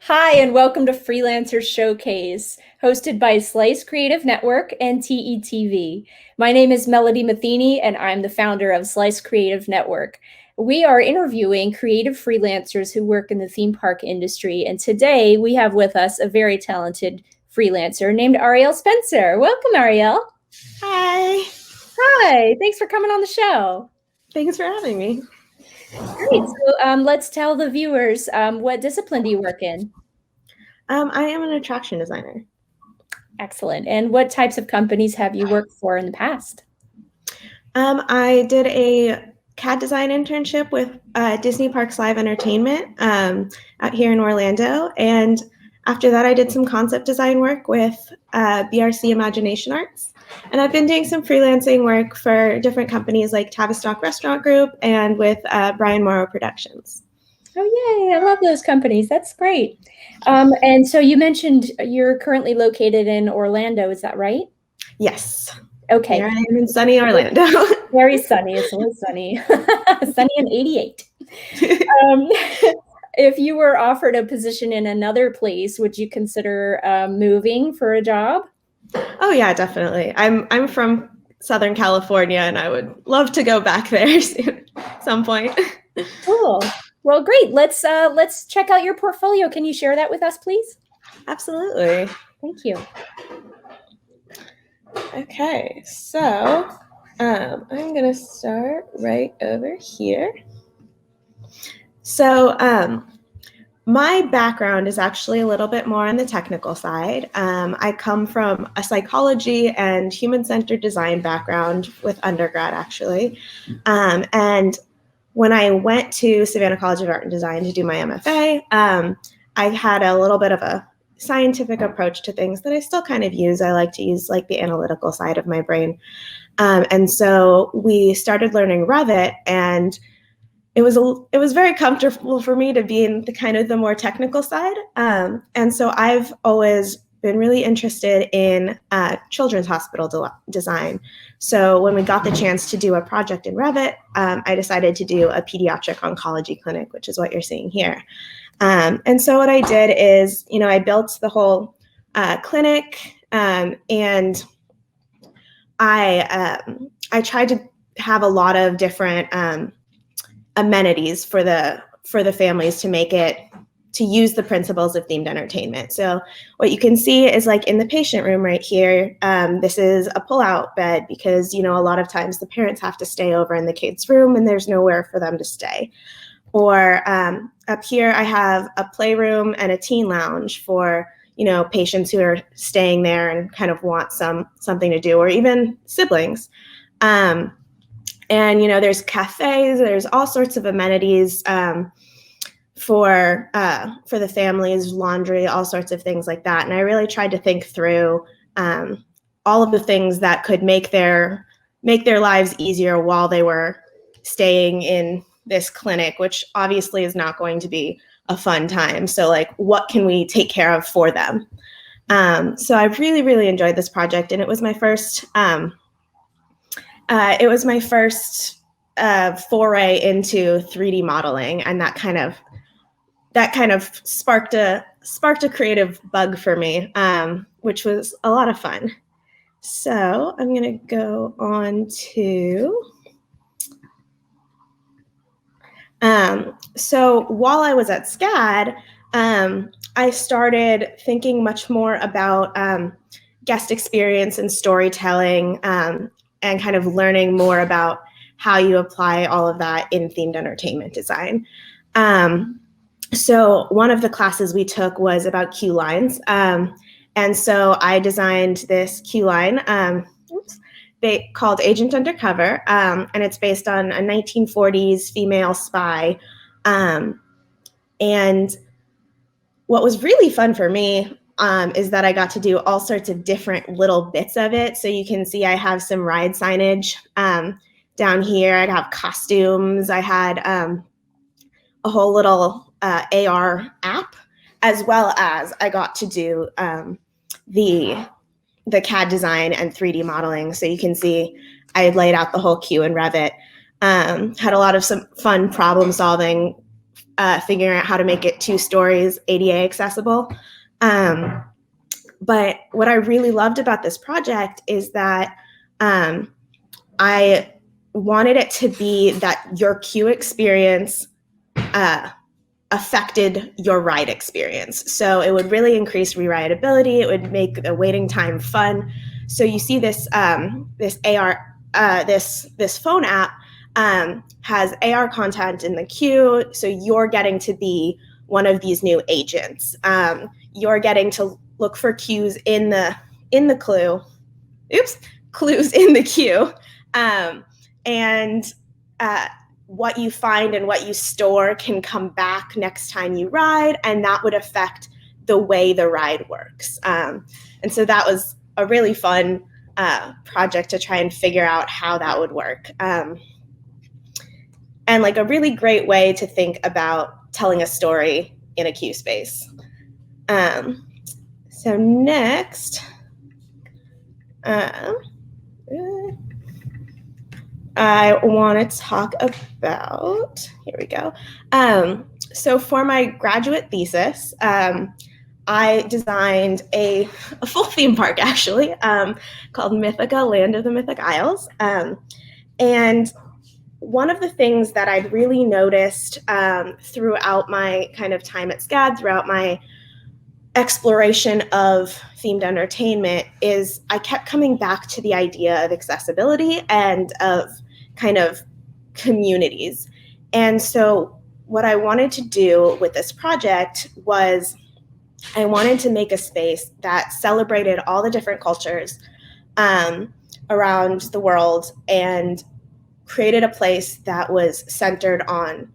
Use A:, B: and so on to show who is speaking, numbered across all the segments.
A: Hi, and welcome to Freelancer Showcase, hosted by Slice Creative Network and TETV. My name is Melody Matheny, and I'm the founder of Slice Creative Network. We are interviewing creative freelancers who work in the theme park industry, and today we have with us a very talented freelancer named Arielle Spencer. Welcome, Arielle.
B: Hi.
A: Hi, thanks for coming on the show.
B: Thanks for having me.
A: Great. So let's tell the viewers what discipline do you work in?
B: I am an attraction designer.
A: Excellent. And what types of companies have you worked for in the past?
B: I did a CAD design internship with Disney Parks Live Entertainment out here in Orlando. And after that, I did some concept design work with BRC Imagination Arts. And I've been doing some freelancing work for different companies like Tavistock Restaurant Group and with Brian Morrow Productions.
A: Oh, yay. I love those companies. That's great. And so you mentioned you're currently located in Orlando. Is that right?
B: Yes.
A: Okay.
B: Here I am in sunny Orlando.
A: Very sunny. It's always sunny. Sunny and 88. If you were offered a position in another place, would you consider moving for a job?
B: Oh yeah, definitely. I'm from Southern California, and I would love to go back there soon, some point.
A: Cool. Well, great. Let's check out your portfolio. Can you share that with us, please?
B: Absolutely.
A: Thank you.
B: Okay, so I'm gonna start right over here. So my background is actually a little bit more on the technical side. I come from a psychology and human-centered design background with undergrad, actually. And when I went to Savannah College of Art and Design to do my MFA, I had a little bit of a scientific approach to things that I still kind of use. I like to use like the analytical side of my brain. And so we started learning Revit, and it was very comfortable for me to be in the kind of the more technical side. And so I've always been really interested in children's hospital design. So when we got the chance to do a project in Revit, I decided to do a pediatric oncology clinic, which is what you're seeing here. And so what I did is, I built the whole clinic, and I tried to have a lot of different amenities for the families to make it, to use the principles of themed entertainment. So what you can see is like in the patient room right here, this is a pull-out bed because, a lot of times the parents have to stay over in the kids' room and there's nowhere for them to stay. Or up here, I have a playroom and a teen lounge for, patients who are staying there and kind of want something to do, or even siblings. And, there's cafes, there's all sorts of amenities for the families, laundry, all sorts of things like that. And I really tried to think through all of the things that could make their lives easier while they were staying in this clinic, which obviously is not going to be a fun time. So like, what can we take care of for them? So I really, really enjoyed this project, and it was my first foray into 3D modeling, and that kind of sparked a creative bug for me, which was a lot of fun. So I'm gonna go on to. So while I was at SCAD, I started thinking much more about guest experience and storytelling, and kind of learning more about how you apply all of that in themed entertainment design. So one of the classes we took was about queue lines. And so I designed this queue line called Agent Undercover, and it's based on a 1940s female spy. And what was really fun for me is that I got to do all sorts of different little bits of it. So you can see I have some ride signage down here. I have costumes. I had a whole little AR app, as well as I got to do the CAD design and 3D modeling. So you can see I had laid out the whole queue in Revit, had a lot of some fun problem solving figuring out how to make it 2 stories ADA accessible. But what I really loved about this project is that I wanted it to be that your queue experience affected your ride experience. So it would really increase rewritability. It would make the waiting time fun. So you see this this phone app has AR content in the queue. So you're getting to be one of these new agents. You're getting to look for cues in the clues in the queue. And what you find and what you store can come back next time you ride, and that would affect the way the ride works. And so that was a really fun project to try and figure out how that would work. And like a really great way to think about telling a story in a queue space. So next, I want to talk about, here we go. So for my graduate thesis, I designed a full theme park, actually, called Mythica, Land of the Mythic Isles. And one of the things that I'd really noticed throughout my kind of time at SCAD, throughout my exploration of themed entertainment, is I kept coming back to the idea of accessibility and of kind of communities. And so what I wanted to do with this project was I wanted to make a space that celebrated all the different cultures around the world and created a place that was centered on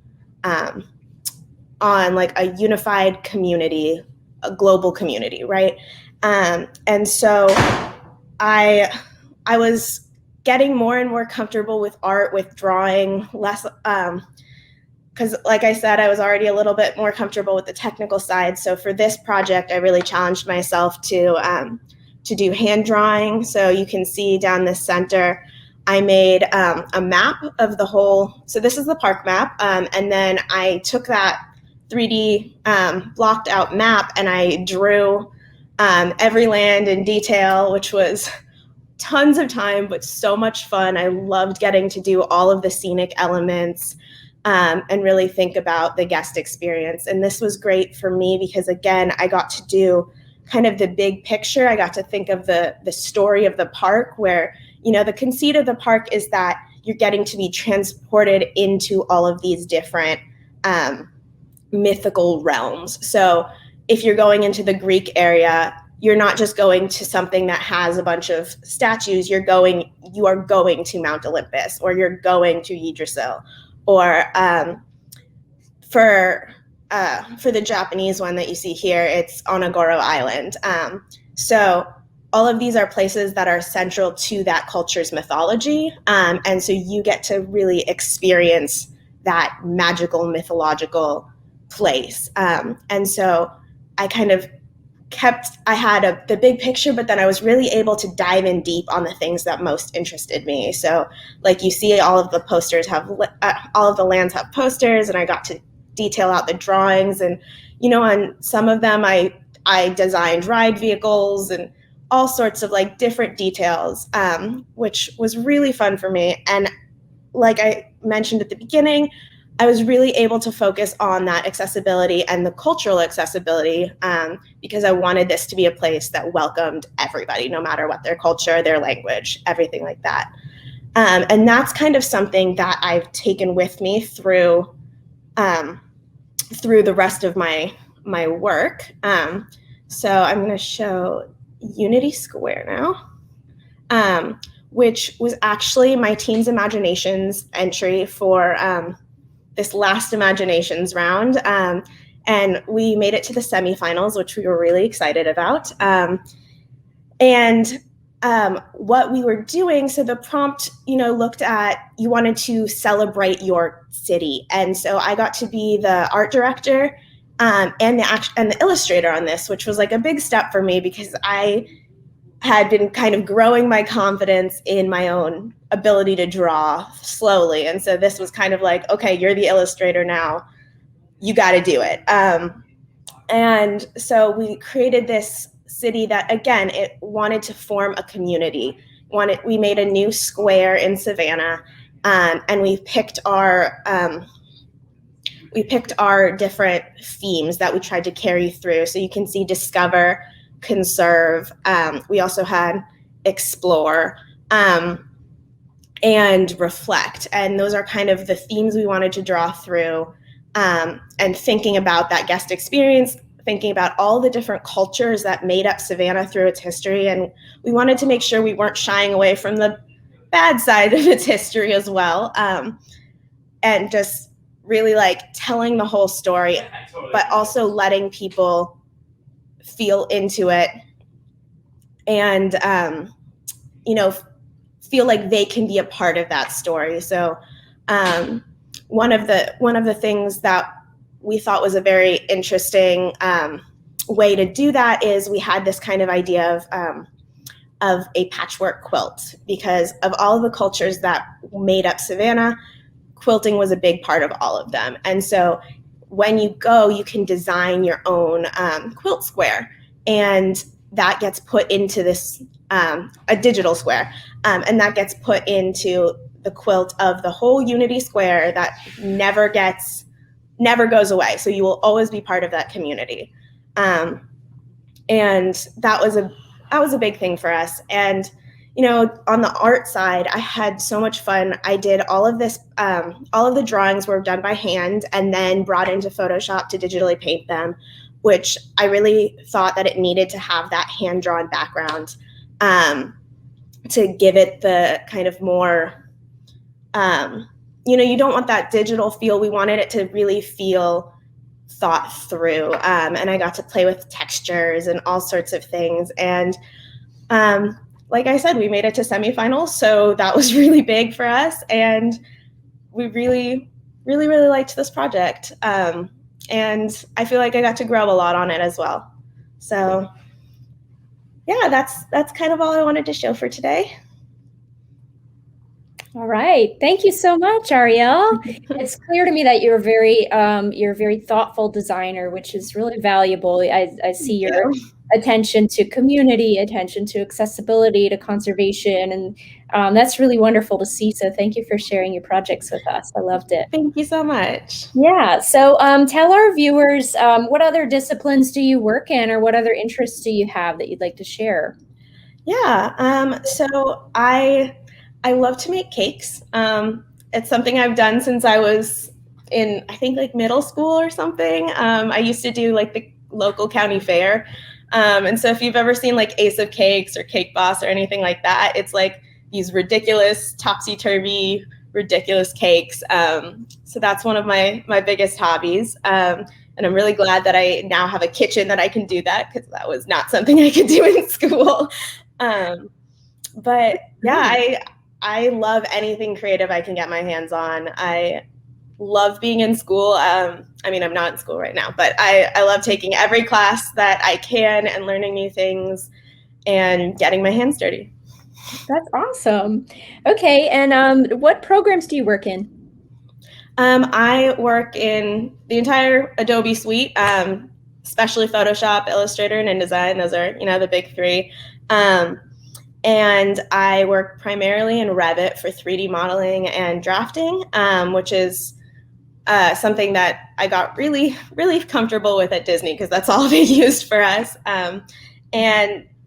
B: like a unified community, a global community, right? And so I was getting more and more comfortable with art, with drawing, less, because like I said, I was already a little bit more comfortable with the technical side. So for this project, I really challenged myself to do hand drawing. So you can see down this center, I made a map of the whole, so this is the park map, and then I took that 3D blocked out map and I drew every land in detail, which was tons of time, but so much fun. I loved getting to do all of the scenic elements and really think about the guest experience. And this was great for me because, again, I got to do kind of the big picture. I got to think of the story of the park where, you know, the conceit of the park is that you're getting to be transported into all of these different mythical realms. So if you're going into the Greek area, you're not just going to something that has a bunch of statues. You are going to Mount Olympus, or you're going to Yggdrasil, or for the Japanese one that you see here, it's Onagoro Island. So all of these are places that are central to that culture's mythology, and so you get to really experience that magical, mythological place. And so I kind of I had the big picture, but then I was really able to dive in deep on the things that most interested me. So like you see, all of the posters have, all of the lands have posters, and I got to detail out the drawings. And, you know, on some of them, I designed ride vehicles and all sorts of like different details, which was really fun for me. And like I mentioned at the beginning, I was really able to focus on that accessibility and the cultural accessibility because I wanted this to be a place that welcomed everybody, no matter what their culture, their language, everything like that. And that's kind of something that I've taken with me through the rest of my work. So I'm going to show Unity Square now, which was actually my Teens Imaginations entry for this last Imaginations round. And we made it to the semifinals, which we were really excited about. And what we were doing, so the prompt, you know, looked at, you wanted to celebrate your city. And so I got to be the art director and the illustrator on this, which was like a big step for me because I had been kind of growing my confidence in my own ability to draw slowly. And so this was kind of like, okay, you're the illustrator now. you got to do it. And so we created this city that, again, it wanted to form a community. We made a new square in Savannah, and we picked our different themes that we tried to carry through. So you can see discover, conserve. We also had explore, and reflect. And those are kind of the themes we wanted to draw through, and thinking about that guest experience, thinking about all the different cultures that made up Savannah through its history. And we wanted to make sure we weren't shying away from the bad side of its history as well, and just really like telling the whole story, but also letting people feel into it and, feel like they can be a part of that story. So one of the things that we thought was a very interesting way to do that is we had this kind of idea of a patchwork quilt, because of all of the cultures that made up Savannah, quilting was a big part of all of them. And so when you go, you can design your own quilt square, and that gets put into this a digital square, and that gets put into the quilt of the whole Unity Square that never goes away. So you will always be part of that community, and that was a big thing for us. And on the art side, I had so much fun. I did all of this, all of the drawings were done by hand and then brought into Photoshop to digitally paint them, which I really thought that it needed to have that hand-drawn background to give it the kind of more, you don't want that digital feel. We wanted it to really feel thought through. And I got to play with textures and all sorts of things. And like I said, we made it to semifinals, so that was really big for us, and we really, really, really liked this project. And I feel like I got to grow a lot on it as well. So yeah, that's kind of all I wanted to show for today.
A: All right. Thank you so much, Arielle. It's clear to me that you're a very thoughtful designer, which is really valuable. I see your attention to community, attention to accessibility, to conservation, and that's really wonderful to see. So thank you for sharing your projects with us. I loved it.
B: Thank you so much.
A: Yeah. So tell our viewers, what other disciplines do you work in, or what other interests do you have that you'd like to share?
B: Yeah. So I love to make cakes. It's something I've done since I was in, I think, like middle school or something. I used to do like the local county fair. And so if you've ever seen like Ace of Cakes or Cake Boss or anything like that, it's like these ridiculous, topsy-turvy, ridiculous cakes. So that's one of my biggest hobbies. And I'm really glad that I now have a kitchen that I can do that, because that was not something I could do in school. But yeah, I love anything creative I can get my hands on. I love being in school. I mean, I'm not in school right now, but I love taking every class that I can and learning new things and getting my hands dirty.
A: That's awesome. Okay, and what programs do you work in?
B: I work in the entire Adobe suite, especially Photoshop, Illustrator, and InDesign. Those are, the big three. And I work primarily in Revit for 3D modeling and drafting, which is something that I got really, really comfortable with at Disney, because that's all they used for us.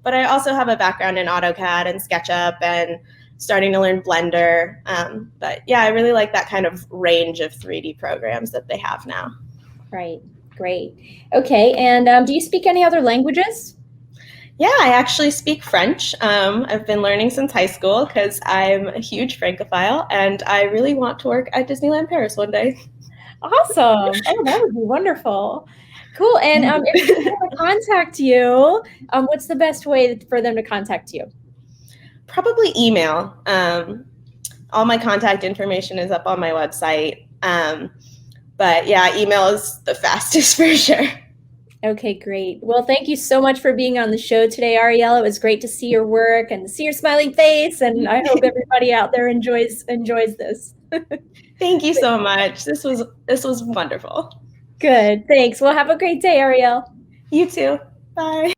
B: But I also have a background in AutoCAD and SketchUp and starting to learn Blender. But yeah, I really like that kind of range of 3D programs that they have now.
A: Right, great. Okay, and do you speak any other languages?
B: Yeah, I actually speak French. I've been learning since high school because I'm a huge Francophile, and I really want to work at Disneyland Paris one day.
A: Awesome. Oh, that would be wonderful. Cool. And if they want to contact you, what's the best way for them to contact you?
B: Probably email. All my contact information is up on my website. But yeah, email is the fastest for sure.
A: Okay, great. Well, thank you so much for being on the show today, Arielle. It was great to see your work and see your smiling face, and I hope everybody out there enjoys this.
B: Thank you so much. This was wonderful.
A: Good. Thanks. Well, have a great day, Arielle.
B: You too. Bye.